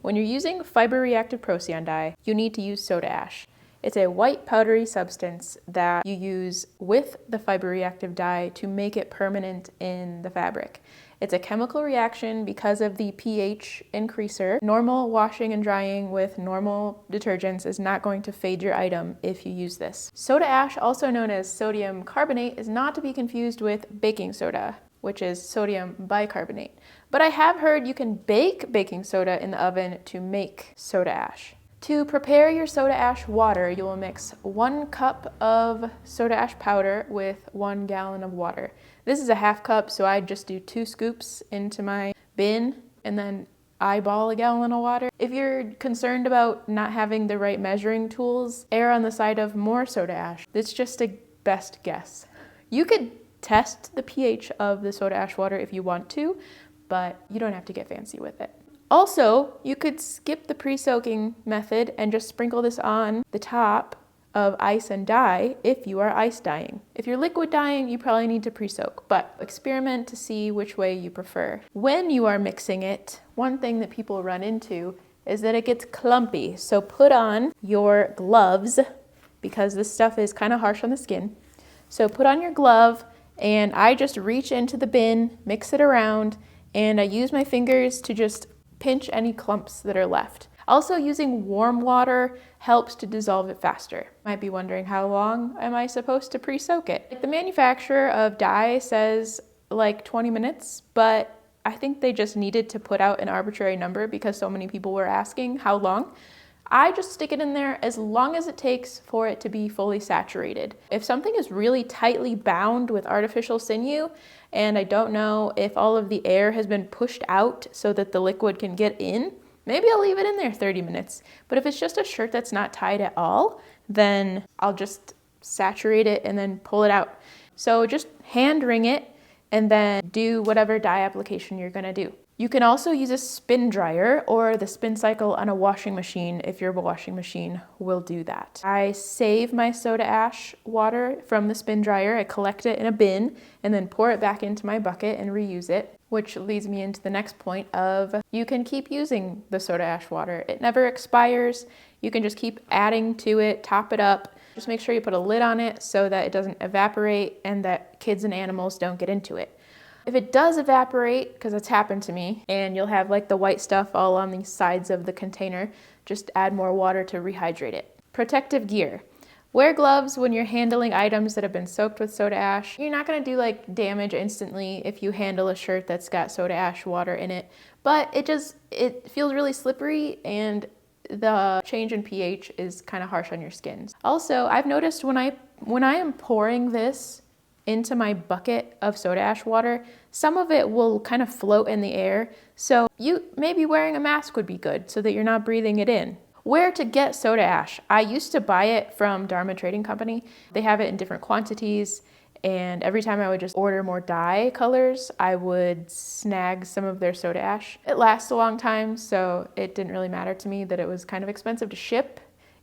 When you're using fiber reactive Procyon dye, you need to use soda ash. It's a white powdery substance that you use with the fiber reactive dye to make it permanent in the fabric. It's a chemical reaction because of the pH increaser. Normal washing and drying with normal detergents is not going to fade your item if you use this. Soda ash, also known as sodium carbonate, is not to be confused with baking soda, which is sodium bicarbonate. But I have heard you can bake baking soda in the oven to make soda ash. To prepare your soda ash water, you will mix 1 cup of soda ash powder with 1 gallon of water. This is a half cup, so I just do 2 scoops into my bin and then eyeball a gallon of water. If you're concerned about not having the right measuring tools, err on the side of more soda ash. It's just a best guess. You could test the pH of the soda ash water if you want to, but you don't have to get fancy with it. Also, you could skip the pre-soaking method and just sprinkle this on the top of ice and dye if you are ice dyeing. If you're liquid dyeing, you probably need to pre-soak, but experiment to see which way you prefer. When you are mixing it, one thing that people run into is that it gets clumpy. So put on your gloves because this stuff is kind of harsh on the skin. So put on your glove and I just reach into the bin, mix it around, and I use my fingers to just pinch any clumps that are left. Also, using warm water helps to dissolve it faster. Might be wondering, how long am I supposed to pre-soak it? The manufacturer of dye says like 20 minutes, but I think they just needed to put out an arbitrary number because so many people were asking how long. I just stick it in there as long as it takes for it to be fully saturated. If something is really tightly bound with artificial sinew, and I don't know if all of the air has been pushed out so that the liquid can get in, maybe I'll leave it in there 30 minutes. But if it's just a shirt that's not tied at all, then I'll just saturate it and then pull it out. So just hand wring it and then do whatever dye application you're gonna do. You can also use a spin dryer or the spin cycle on a washing machine if your washing machine will do that. I save my soda ash water from the spin dryer. I collect it in a bin and then pour it back into my bucket and reuse it, which leads me into the next point of you can keep using the soda ash water. It never expires. You can just keep adding to it, top it up. Just make sure you put a lid on it so that it doesn't evaporate and that kids and animals don't get into it. If it does evaporate, because it's happened to me, and you'll have like the white stuff all on the sides of the container, just add more water to rehydrate it. Protective gear. Wear gloves when you're handling items that have been soaked with soda ash. You're not gonna do like damage instantly if you handle a shirt that's got soda ash water in it, but it feels really slippery and the change in pH is kind of harsh on your skin. Also, I've noticed when I am pouring this into my bucket of soda ash water, some of it will kind of float in the air. So maybe wearing a mask would be good so that you're not breathing it in. Where to get soda ash? I used to buy it from Dharma Trading Company. They have it in different quantities, and every time I would just order more dye colors, I would snag some of their soda ash. It lasts a long time, so it didn't really matter to me that it was kind of expensive to ship.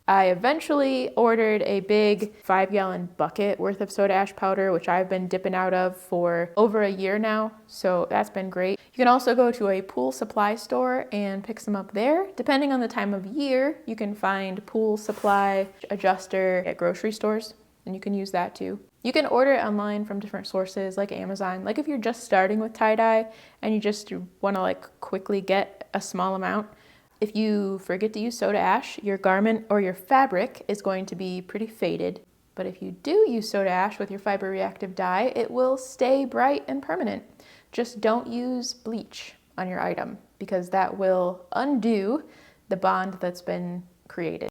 I eventually ordered a big 5-gallon bucket worth of soda ash powder, which I've been dipping out of for over a year now, so that's been great. You can also go to a pool supply store and pick some up there. Depending on the time of year, you can find pool supply adjuster at grocery stores, and you can use that too. You can order it online from different sources like Amazon. Like if you're just starting with tie-dye and you just want to like quickly get a small amount, if you forget to use soda ash, your garment or your fabric is going to be pretty faded. But if you do use soda ash with your fiber reactive dye, it will stay bright and permanent. Just don't use bleach on your item because that will undo the bond that's been created.